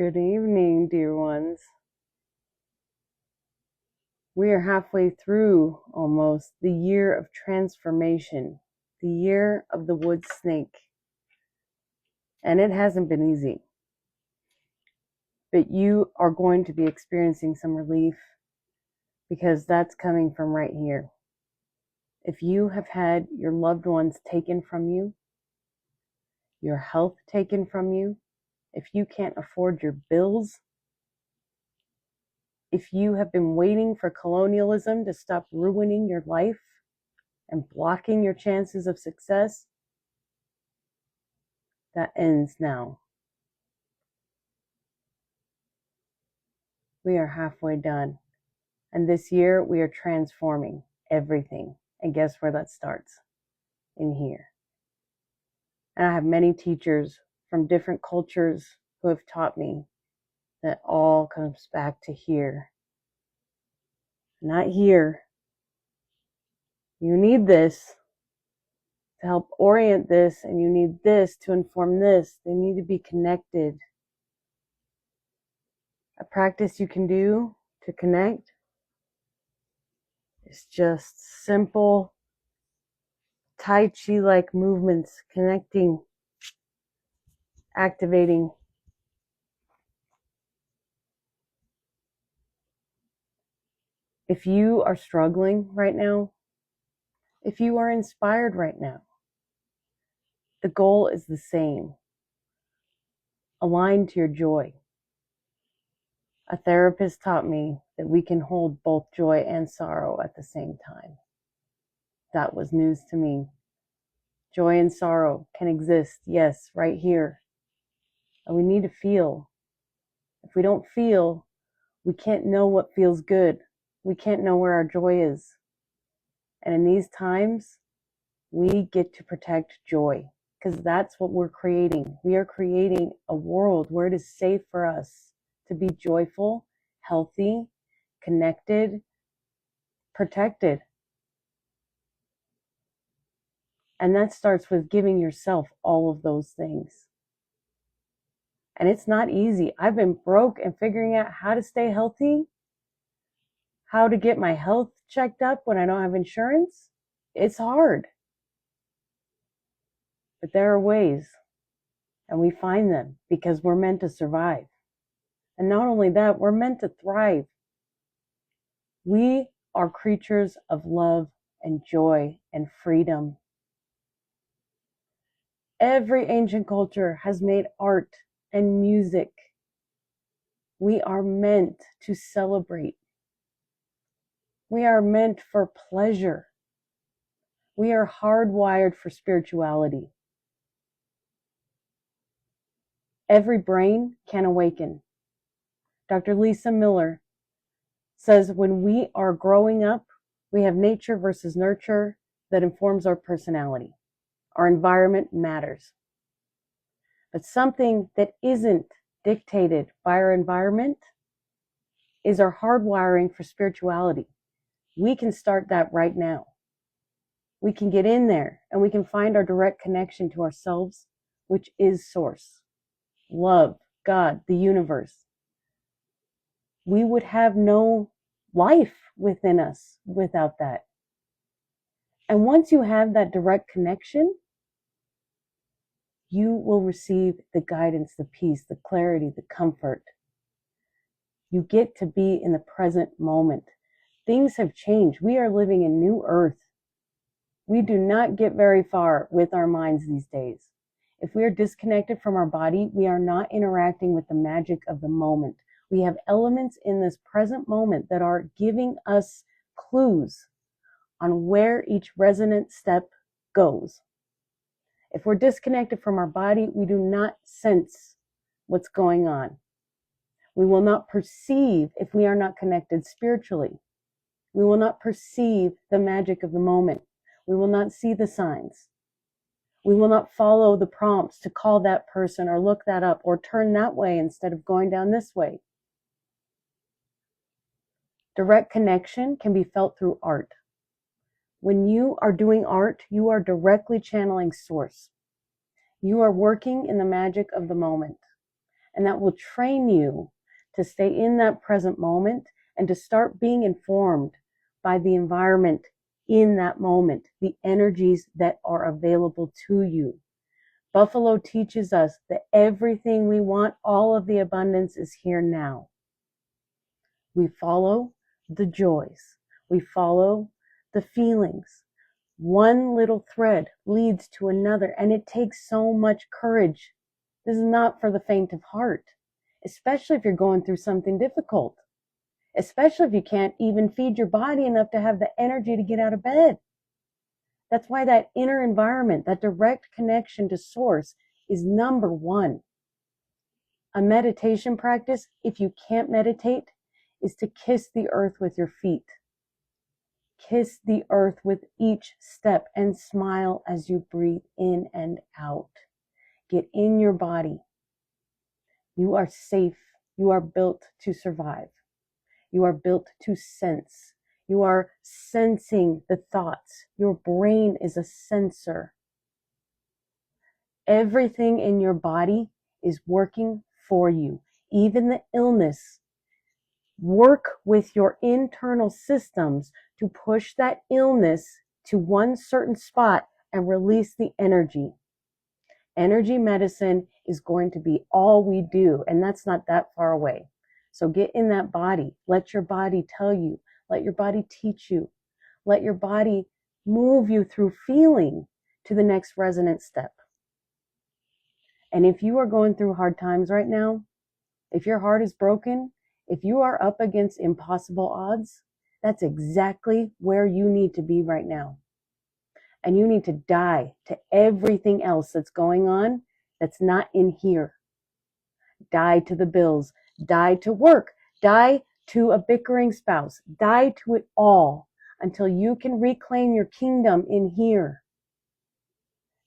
Good evening, dear ones. We are halfway through almost the year of transformation, the year of the wood snake. And it hasn't been easy. But you are going to be experiencing some relief because that's coming from right here. If you have had your loved ones taken from you, your health taken from you, if you can't afford your bills, if you have been waiting for colonialism to stop ruining your life and blocking your chances of success, that ends now. We are halfway done. And this year we are transforming everything. And guess where that starts? In here. And I have many teachers from different cultures who have taught me that all comes back to here. Not here. You need this to help orient this, and you need this to inform this. They need to be connected. A practice you can do to connect is just simple Tai Chi-like movements, connecting, activating. If you are struggling right now, if you are inspired right now, the goal is the same. Align to your joy. A therapist taught me that we can hold both joy and sorrow at the same time. That was news to me. Joy and sorrow can exist, yes, right here. And we need to feel. If we don't feel, we can't know what feels good. We can't know where our joy is. And in these times, we get to protect joy, because that's what we're creating. We are creating a world where it is safe for us to be joyful, healthy, connected, protected. And that starts with giving yourself all of those things. And it's not easy. I've been broke and figuring out how to stay healthy, how to get my health checked up when I don't have insurance. It's hard. But there are ways, and we find them because we're meant to survive. And not only that, we're meant to thrive. We are creatures of love and joy and freedom. Every ancient culture has made art and music. We are meant to celebrate. We are meant for pleasure. We are hardwired for spirituality. Every brain can awaken. Dr. Lisa Miller says when we are growing up, we have nature versus nurture that informs our personality. Our environment matters. But something that isn't dictated by our environment is our hardwiring for spirituality. We can start that right now. We can get in there and we can find our direct connection to ourselves, which is source, love, God, the universe. We would have no life within us without that. And once you have that direct connection, you will receive the guidance, the peace, the clarity, the comfort. You get to be in the present moment. Things have changed. We are living in new earth. We do not get very far with our minds these days. If we are disconnected from our body, we are not interacting with the magic of the moment. We have elements in this present moment that are giving us clues on where each resonant step goes. If we're disconnected from our body, we do not sense what's going on. We will not perceive if we are not connected spiritually. We will not perceive the magic of the moment. We will not see the signs. We will not follow the prompts to call that person or look that up or turn that way instead of going down this way. Direct connection can be felt through art. When you are doing art, you are directly channeling source. You are working in the magic of the moment. And that will train you to stay in that present moment and to start being informed by the environment in that moment, the energies that are available to you. Buffalo teaches us that everything we want, all of the abundance is here now. We follow the joys. We follow the feelings. One little thread leads to another, and it takes so much courage. This is not for the faint of heart, especially if you're going through something difficult, especially if you can't even feed your body enough to have the energy to get out of bed. That's why that inner environment, that direct connection to source is number one. A meditation practice, if you can't meditate, is to kiss the earth with your feet. Kiss the earth with each step and smile as you breathe in and out. Get in your body. You are safe. You are built to survive. You are built to sense. You are sensing the thoughts. Your brain is a sensor. Everything in your body is working for you. Even the illness. Work with your internal systems to push that illness to one certain spot and release the energy. Energy medicine is going to be all we do, and that's not that far away. So get in that body. Let your body tell you. Let your body teach you. Let your body move you through feeling to the next resonant step. And if you are going through hard times right now, if your heart is broken, if you are up against impossible odds, that's exactly where you need to be right now. And you need to die to everything else that's going on that's not in here. Die to the bills, die to work, die to a bickering spouse, die to it all until you can reclaim your kingdom in here.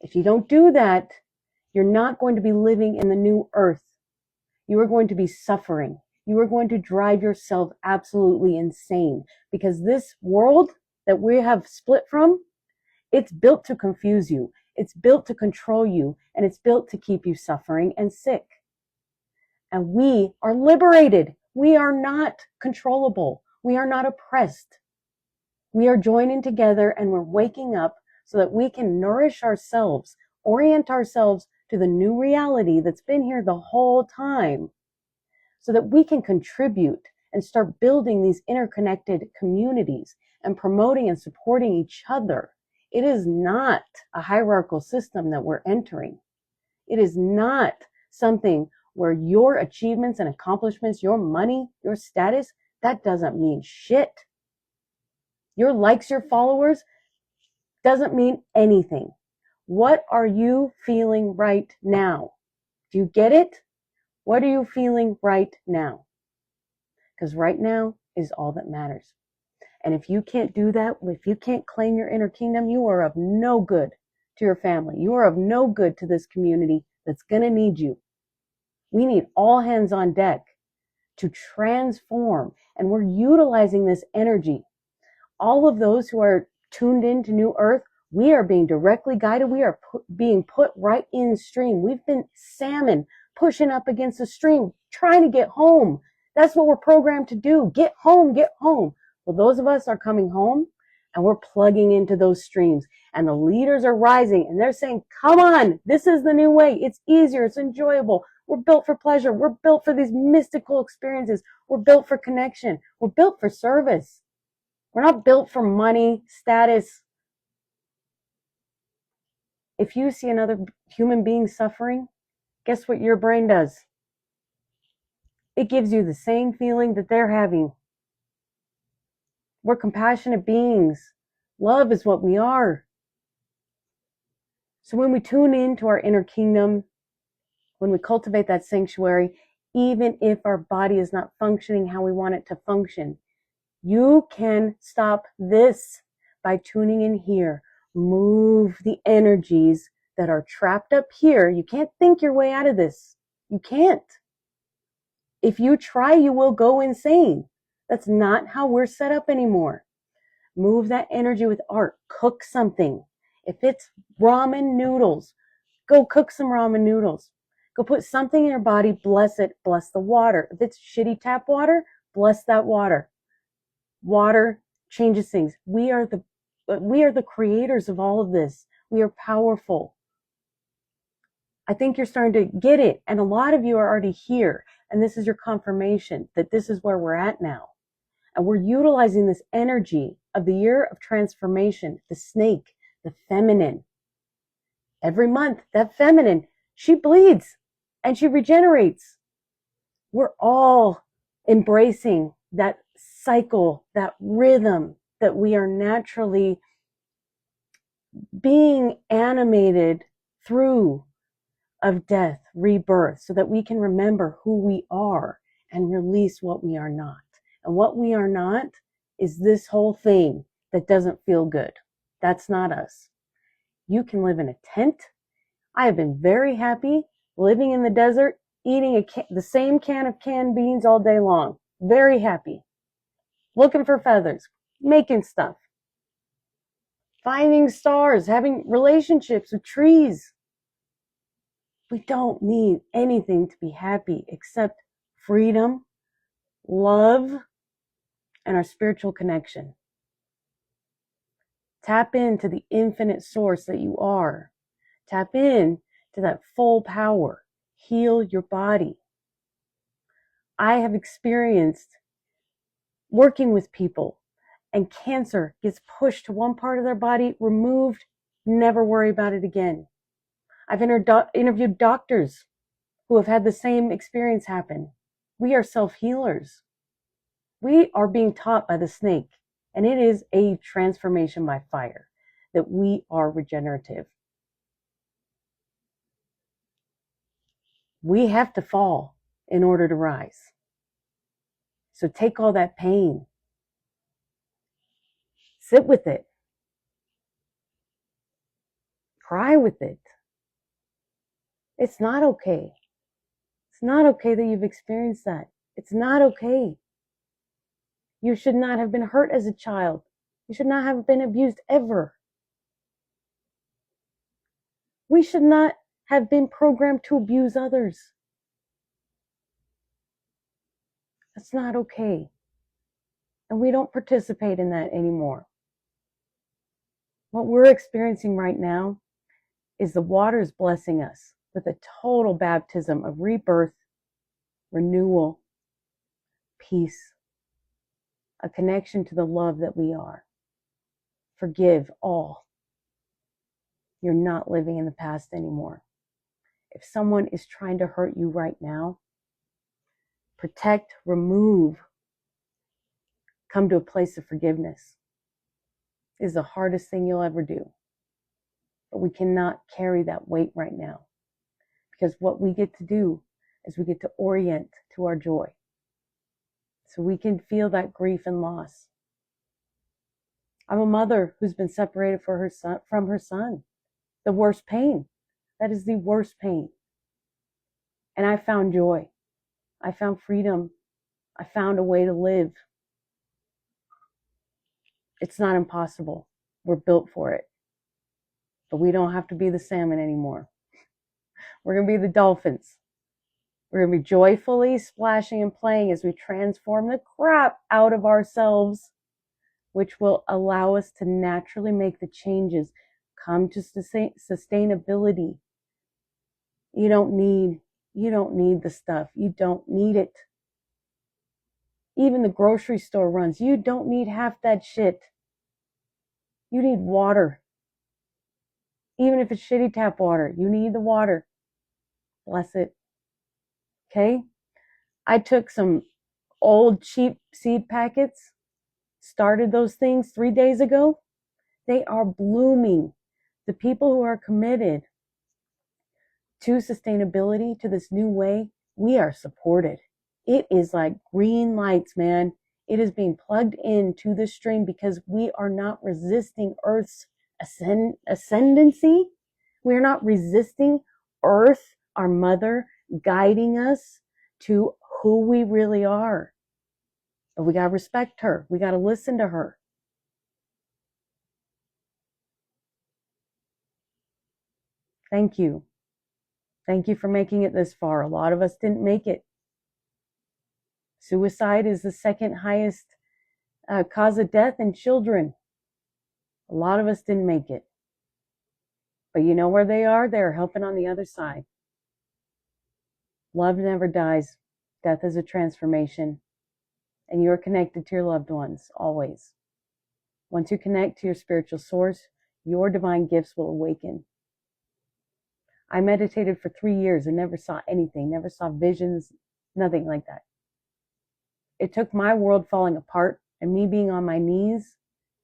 If you don't do that, you're not going to be living in the new earth. You are going to be suffering. You are going to drive yourself absolutely insane because this world that we have split from, it's built to confuse you. It's built to control you, and it's built to keep you suffering and sick. And we are liberated. We are not controllable. We are not oppressed. We are joining together and we're waking up so that we can nourish ourselves, orient ourselves to the new reality that's been here the whole time, so that we can contribute and start building these interconnected communities and promoting and supporting each other. It is not a hierarchical system that we're entering. It is not something where your achievements and accomplishments, your money, your status, that doesn't mean shit. Your likes, your followers, doesn't mean anything. What are you feeling right now? Do you get it? What are you feeling right now? Because right now is all that matters. And if you can't do that, if you can't claim your inner kingdom, you are of no good to your family. You are of no good to this community that's going to need you. We need all hands on deck to transform. And we're utilizing this energy. All of those who are tuned into New Earth, we are being directly guided. We are being put right in stream. We've been salmon pushing up against the stream, trying to get home. That's what we're programmed to do. Get home, get home. Well, those of us are coming home and we're plugging into those streams, and the leaders are rising and they're saying, come on, this is the new way. It's easier. It's enjoyable. We're built for pleasure. We're built for these mystical experiences. We're built for connection. We're built for service. We're not built for money, status. If you see another human being suffering, guess what your brain does? It gives you the same feeling that they're having. We're compassionate beings. Love is what we are. So when we tune into our inner kingdom, when we cultivate that sanctuary, even if our body is not functioning how we want it to function, you can stop this by tuning in here. Move the energies that are trapped up here. You can't think your way out of this. You can't. If you try, you will go insane. That's not how we're set up anymore. Move that energy with art. Cook something. If it's ramen noodles, go cook some ramen noodles. Go put something in your body, bless it, bless the water. If it's shitty tap water, bless that water. Water changes things. We are the creators of all of this. We are powerful. I think you're starting to get it. And a lot of you are already here. And this is your confirmation that this is where we're at now. And we're utilizing this energy of the year of transformation, the snake, the feminine. Every month, that feminine, she bleeds and she regenerates. We're all embracing that cycle, that rhythm that we are naturally being animated through of death, rebirth, so that we can remember who we are and release what we are not. And what we are not is this whole thing that doesn't feel good. That's not us. You can live in a tent. I have been very happy living in the desert, eating the same can of canned beans all day long. Very happy. Looking for feathers, making stuff, finding stars, having relationships with trees. We don't need anything to be happy except freedom, love, and our spiritual connection. Tap into the infinite source that you are. Tap in to that full power. Heal your body. I have experienced working with people and cancer gets pushed to one part of their body, removed, never worry about it again. I've interviewed doctors who have had the same experience happen. We are self-healers. We are being taught by the snake, and it is a transformation by fire, that we are regenerative. We have to fall in order to rise. So take all that pain, sit with it, cry with it. It's not okay. It's not okay that you've experienced that. It's not okay. You should not have been hurt as a child. You should not have been abused ever. We should not have been programmed to abuse others. That's not okay. And we don't participate in that anymore. What we're experiencing right now is the waters blessing us with a total baptism of rebirth, renewal, peace, a connection to the love that we are. Forgive all. You're not living in the past anymore. If someone is trying to hurt you right now, protect, remove, come to a place of forgiveness. It is the hardest thing you'll ever do. But we cannot carry that weight right now. Because what we get to do is we get to orient to our joy. So we can feel that grief and loss. I'm a mother who's been separated from her son. The worst pain. That is the worst pain. And I found joy. I found freedom. I found a way to live. It's not impossible. We're built for it. But we don't have to be the salmon anymore. We're going to be the dolphins. We're going to be joyfully splashing and playing as we transform the crap out of ourselves, which will allow us to naturally make the changes, come to sustainability. You don't need the stuff. You don't need it. Even the grocery store runs. You don't need half that shit. You need water. Even if it's shitty tap water, you need the water. Bless it. Okay? I took some old cheap seed packets, started those things 3 days ago. They are blooming. The people who are committed to sustainability, to this new way, we are supported. It is like green lights, man. It is being plugged into the stream because we are not resisting Earth's ascendancy. We are not resisting Earth, our mother, guiding us to who we really are. But we got to respect her. We got to listen to her. Thank you. Thank you for making it this far. A lot of us didn't make it. Suicide is the second highest cause of death in children. A lot of us didn't make it. But you know where they are? They're helping on the other side. Love never dies. Death is a transformation. And you're connected to your loved ones, always. Once you connect to your spiritual source, your divine gifts will awaken. I meditated for 3 years and never saw anything, never saw visions, nothing like that. It took my world falling apart and me being on my knees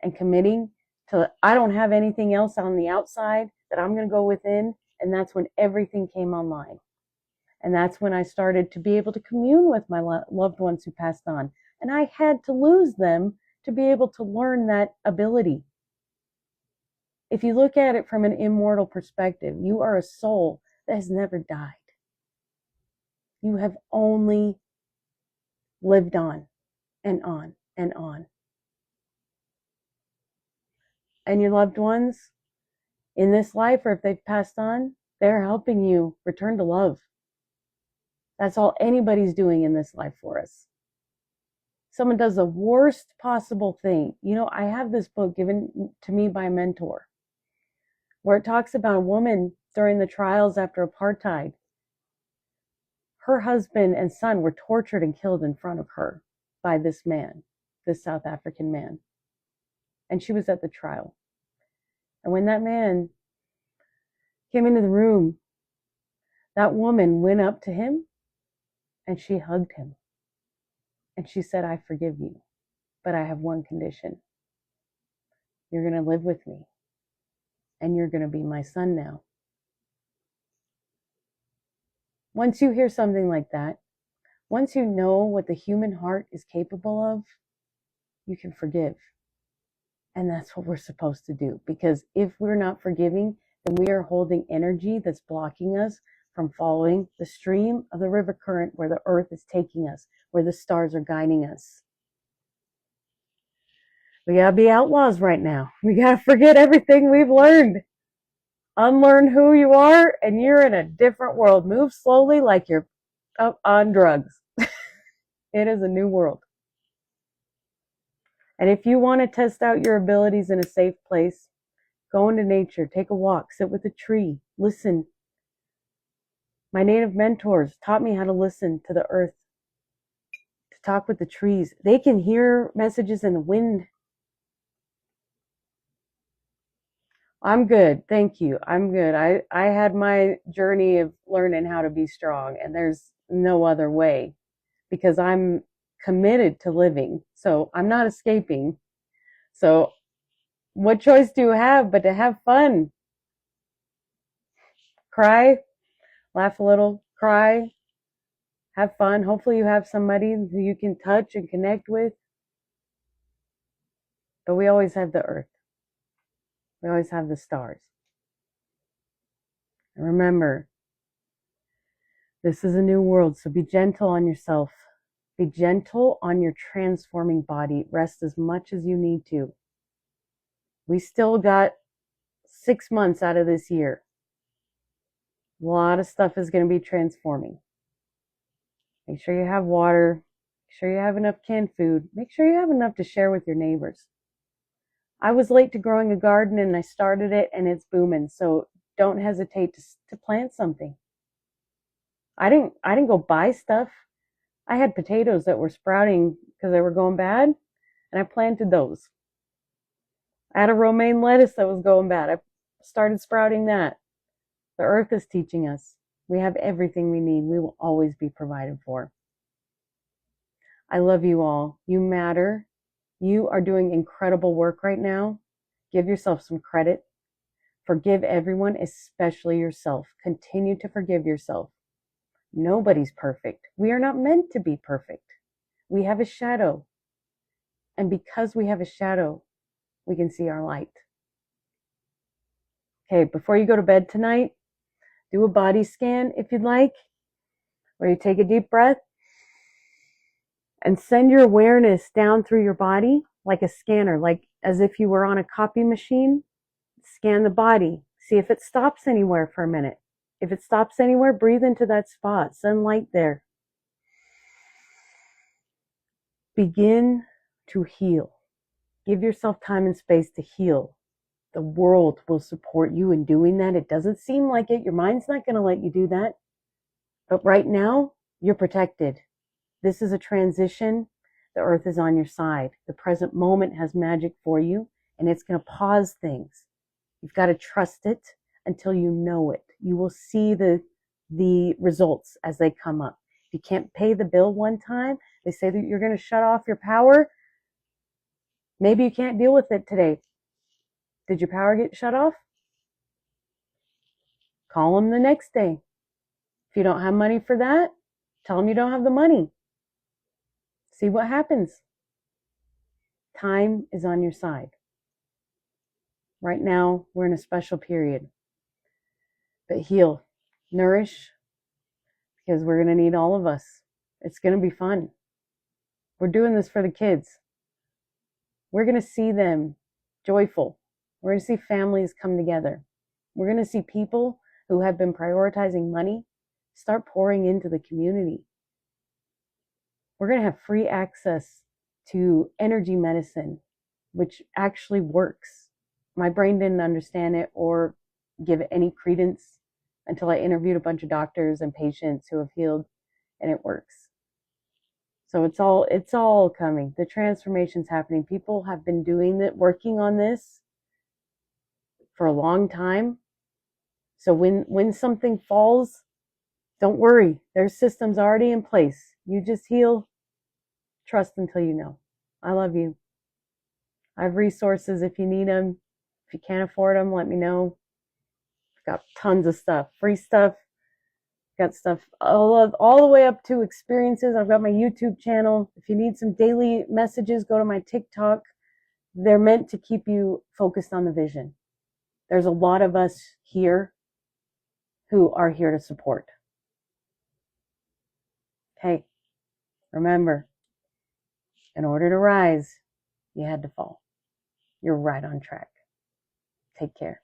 and committing to, I don't have anything else on the outside, that I'm going to go within. And that's when everything came online. And that's when I started to be able to commune with my loved ones who passed on. And I had to lose them to be able to learn that ability. If you look at it from an immortal perspective, you are a soul that has never died. You have only lived on and on and on. And your loved ones in this life, or if they've passed on, they're helping you return to love. That's all anybody's doing in this life for us. Someone does the worst possible thing. You know, I have this book given to me by a mentor where it talks about a woman during the trials after apartheid. Her husband and son were tortured and killed in front of her by this man, this South African man. And she was at the trial. And when that man came into the room, that woman went up to him and she hugged him. And she said, I forgive you, but I have one condition. You're going to live with me, and you're going to be my son now. Once you hear something like that, once you know what the human heart is capable of, you can forgive. And that's what we're supposed to do. Because if we're not forgiving, then we are holding energy that's blocking us from following the stream of the river current where the earth is taking us, where the stars are guiding us. We gotta be outlaws right now. We gotta forget everything we've learned. Unlearn who you are, and you're in a different world. Move slowly like you're on drugs. It is a new world. And if you want to test out your abilities in a safe place, go into nature, take a walk, sit with a tree, listen. My native mentors taught me how to listen to the earth, to talk with the trees. They can hear messages in the wind. I'm good. Thank you. I'm good. I had my journey of learning how to be strong, and there's no other way because I'm committed to living. So I'm not escaping. So what choice do you have but to have fun? Cry, laugh a little, cry, have fun. Hopefully you have somebody who you can touch and connect with. But we always have the earth. We always have the stars. And remember, this is a new world, so be gentle on yourself. Be gentle on your transforming body. Rest as much as you need to. We still got 6 months out of this year. A lot of stuff is going to be transforming. Make sure you have water. Make sure you have enough canned food. Make sure you have enough to share with your neighbors. I was late to growing a garden and I started it and it's booming. So don't hesitate to plant something. I didn't go buy stuff. I had potatoes that were sprouting because they were going bad, and I planted those. I had a romaine lettuce that was going bad. I started sprouting that. The earth is teaching us. We have everything we need. We will always be provided for. I love you all. You matter. You are doing incredible work right now. Give yourself some credit. Forgive everyone, especially yourself. Continue to forgive yourself. Nobody's perfect. We are not meant to be perfect. We have a shadow. And because we have a shadow, we can see our light. Okay, before you go to bed tonight, do a body scan if you'd like, where you take a deep breath and send your awareness down through your body like a scanner, like as if you were on a copy machine. Scan the body. See if it stops anywhere for a minute. If it stops anywhere, breathe into that spot. Sunlight there. Begin to heal. Give yourself time and space to heal. The world will support you in doing that. It doesn't seem like it. Your mind's not going to let you do that. But right now, you're protected. This is a transition. The earth is on your side. The present moment has magic for you, and it's going to pause things. You've got to trust it until you know it. You will see the results as they come up. If you can't pay the bill one time, they say that you're going to shut off your power. Maybe you can't deal with it today. Did your power get shut off? Call them the next day. If you don't have money for that, tell them you don't have the money. See what happens. Time is on your side. Right now, we're in a special period. But heal, nourish, because we're going to need all of us. It's going to be fun. We're doing this for the kids. We're going to see them joyful. We're going to see families come together. We're going to see people who have been prioritizing money start pouring into the community. We're going to have free access to energy medicine, which actually works. My brain didn't understand it or give it any credence until I interviewed a bunch of doctors and patients who have healed, and it works. So it's all coming. The transformation's happening. People have been doing it, working on this for a long time. So when something falls, don't worry. There's systems already in place. You just heal, trust until you know. I love you. I have resources if you need them. If you can't afford them, let me know. I've got tons of stuff, free stuff. Got stuff all the way up to experiences. I've got my YouTube channel. If you need some daily messages, go to my TikTok. They're meant to keep you focused on the vision. There's a lot of us here who are here to support. Hey, remember, in order to rise, you had to fall. You're right on track. Take care.